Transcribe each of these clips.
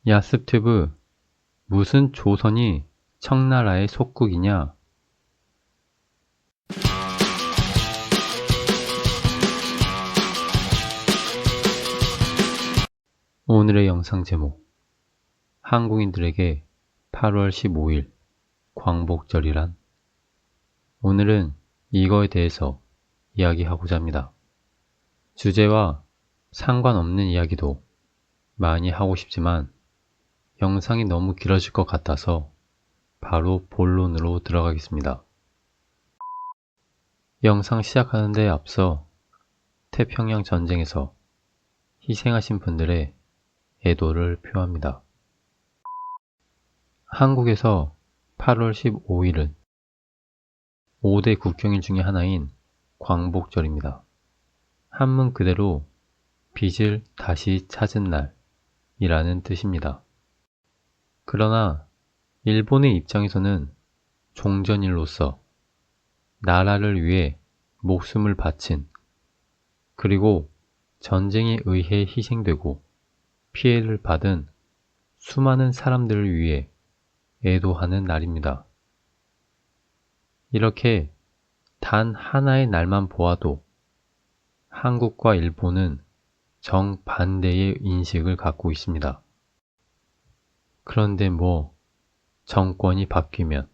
야스튜브, 무슨 조선이 청나라의 속국이냐? 오늘의 영상 제목, 한국인들에게 8월 15일 광복절이란? 오늘은 이거에 대해서 이야기하고자 합니다. 주제와 상관없는 이야기도 많이 하고 싶지만 영상이 너무 길어질 것 같아서 바로 본론으로 들어가겠습니다. 영상 시작하는 데 앞서 태평양 전쟁에서 희생하신 분들의 애도를 표합니다. 한국에서 8월 15일은 5대 국경일 중에 하나인 광복절입니다. 한문 그대로 빚을 다시 찾은 날이라는 뜻입니다. 그러나 일본의 입장에서는 종전일로서 나라를 위해 목숨을 바친, 그리고 전쟁에 의해 희생되고 피해를 받은 수많은 사람들을 위해 애도하는 날입니다. 이렇게 단 하나의 날만 보아도 한국과 일본은 정반대의 인식을 갖고 있습니다. 그런데 정권이 바뀌면,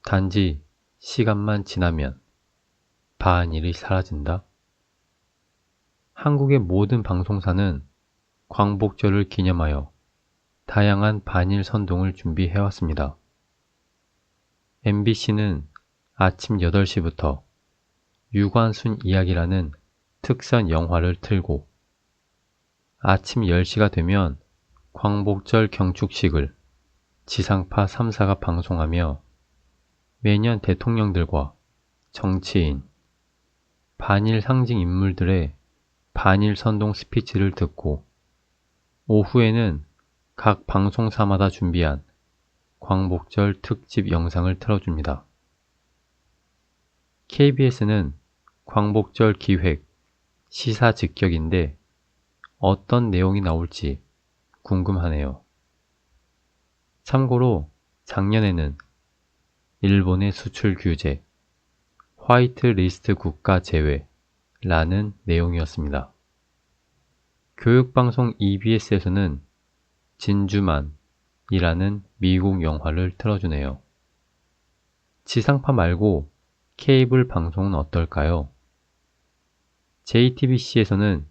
단지 시간만 지나면 반일이 사라진다? 한국의 모든 방송사는 광복절을 기념하여 다양한 반일 선동을 준비해왔습니다. MBC는 아침 8시부터 유관순 이야기라는 특선 영화를 틀고, 아침 10시가 되면 광복절 경축식을 지상파 3사가 방송하며 매년 대통령들과 정치인, 반일 상징 인물들의 반일 선동 스피치를 듣고, 오후에는 각 방송사마다 준비한 광복절 특집 영상을 틀어줍니다. KBS는 광복절 기획, 시사 직격인데 어떤 내용이 나올지 궁금하네요. 참고로 작년에는 일본의 수출 규제, 화이트 리스트 국가 제외라는 내용이었습니다. 교육방송 EBS에서는 진주만이라는 미국 영화를 틀어주네요. 지상파 말고 케이블 방송은 어떨까요? JTBC에서는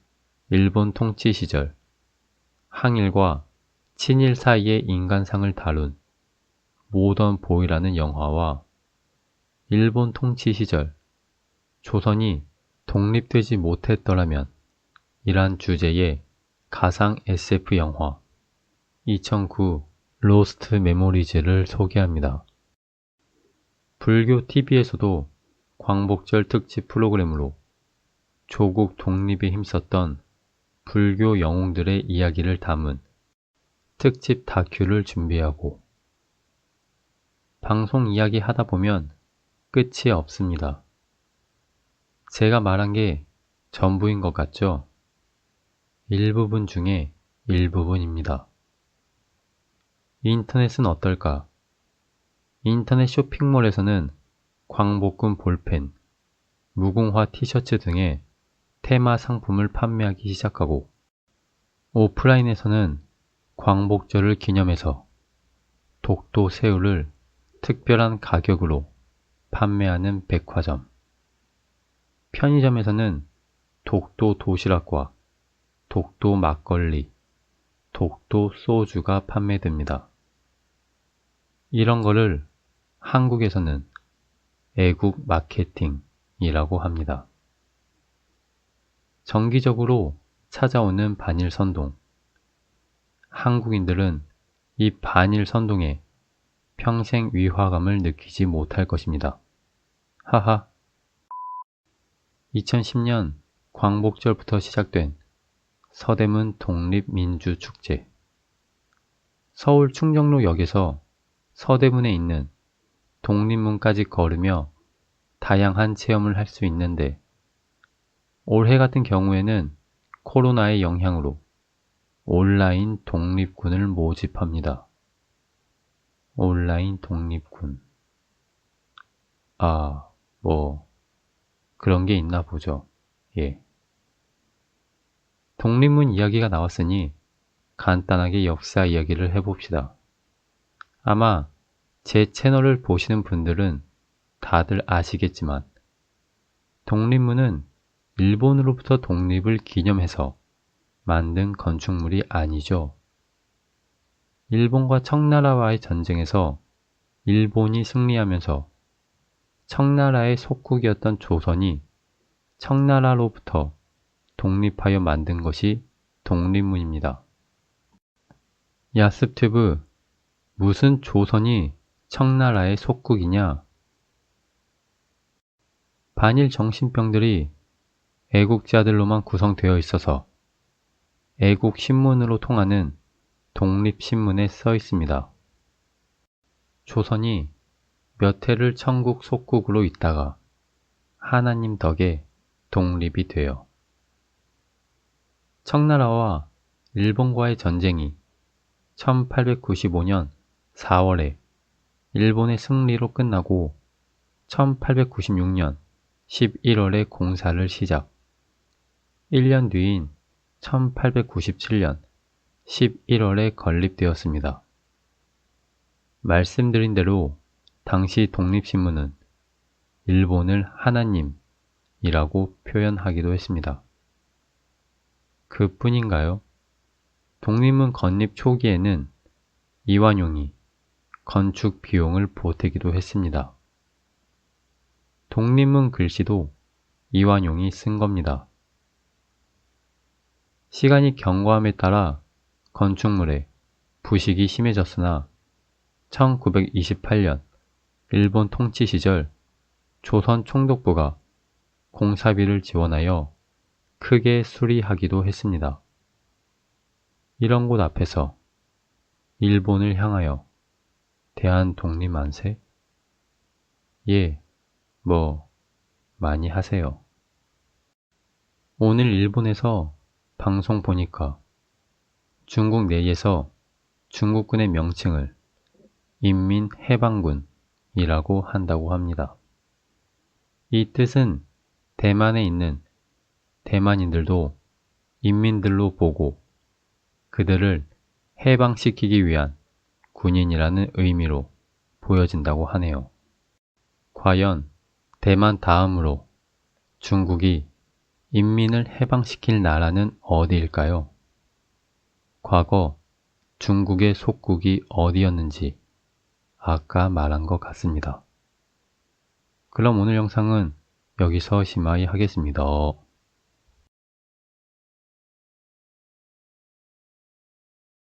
일본 통치 시절 항일과 친일 사이의 인간상을 다룬 모던 보이라는 영화와 일본 통치 시절 조선이 독립되지 못했더라면 이란 주제의 가상 SF 영화 2009 로스트 메모리즈를 소개합니다. 불교 TV에서도 광복절 특집 프로그램으로 조국 독립에 힘썼던 불교 영웅들의 이야기를 담은 특집 다큐를 준비하고, 방송 이야기 하다 보면 끝이 없습니다. 제가 말한 게 전부인 것 같죠? 일부분 중에 일부분입니다. 인터넷은 어떨까? 인터넷 쇼핑몰에서는 광복군 볼펜, 무궁화 티셔츠 등의 테마 상품을 판매하기 시작하고, 오프라인에서는 광복절을 기념해서 독도 새우를 특별한 가격으로 판매하는 백화점, 편의점에서는 독도 도시락과 독도 막걸리, 독도 소주가 판매됩니다. 이런 거를 한국에서는 애국 마케팅이라고 합니다. 정기적으로 찾아오는 반일 선동. 한국인들은 이 반일 선동에 평생 위화감을 느끼지 못할 것입니다. 하하. 2010년 광복절부터 시작된 서대문 독립민주축제. 서울 충정로역에서 서대문에 있는 독립문까지 걸으며 다양한 체험을 할 수 있는데, 올해 같은 경우에는 코로나의 영향으로 온라인 독립군을 모집합니다. 온라인 독립군. 그런 게 있나 보죠. 예. 독립문 이야기가 나왔으니 간단하게 역사 이야기를 해봅시다. 아마 제 채널을 보시는 분들은 다들 아시겠지만 독립문은 일본으로부터 독립을 기념해서 만든 건축물이 아니죠. 일본과 청나라와의 전쟁에서 일본이 승리하면서 청나라의 속국이었던 조선이 청나라로부터 독립하여 만든 것이 독립문입니다. 야스튜브, 무슨 조선이 청나라의 속국이냐? 반일 정신병들이 애국자들로만 구성되어 있어서 애국신문으로 통하는 독립신문에 써 있습니다. 조선이 몇 해를 천국 속국으로 있다가 하나님 덕에 독립이 되어 청나라와 일본과의 전쟁이 1895년 4월에 일본의 승리로 끝나고 1896년 11월에 공사를 시작. 1년 뒤인 1897년 11월에 건립되었습니다. 말씀드린 대로 당시 독립신문은 일본을 하나님이라고 표현하기도 했습니다. 그뿐인가요? 독립문 건립 초기에는 이완용이 건축 비용을 보태기도 했습니다. 독립문 글씨도 이완용이 쓴 겁니다. 시간이 경과함에 따라 건축물에 부식이 심해졌으나 1928년 일본 통치 시절 조선 총독부가 공사비를 지원하여 크게 수리하기도 했습니다. 이런 곳 앞에서 일본을 향하여 대한독립 만세? 예, 많이 하세요. 오늘 일본에서 방송 보니까 중국 내에서 중국군의 명칭을 인민해방군이라고 한다고 합니다. 이 뜻은 대만에 있는 대만인들도 인민들로 보고 그들을 해방시키기 위한 군인이라는 의미로 보여진다고 하네요. 과연 대만 다음으로 중국이 인민을 해방시킬 나라는 어디일까요? 과거 중국의 속국이 어디였는지 아까 말한 것 같습니다. 그럼 오늘 영상은 여기서 심하이 하겠습니다.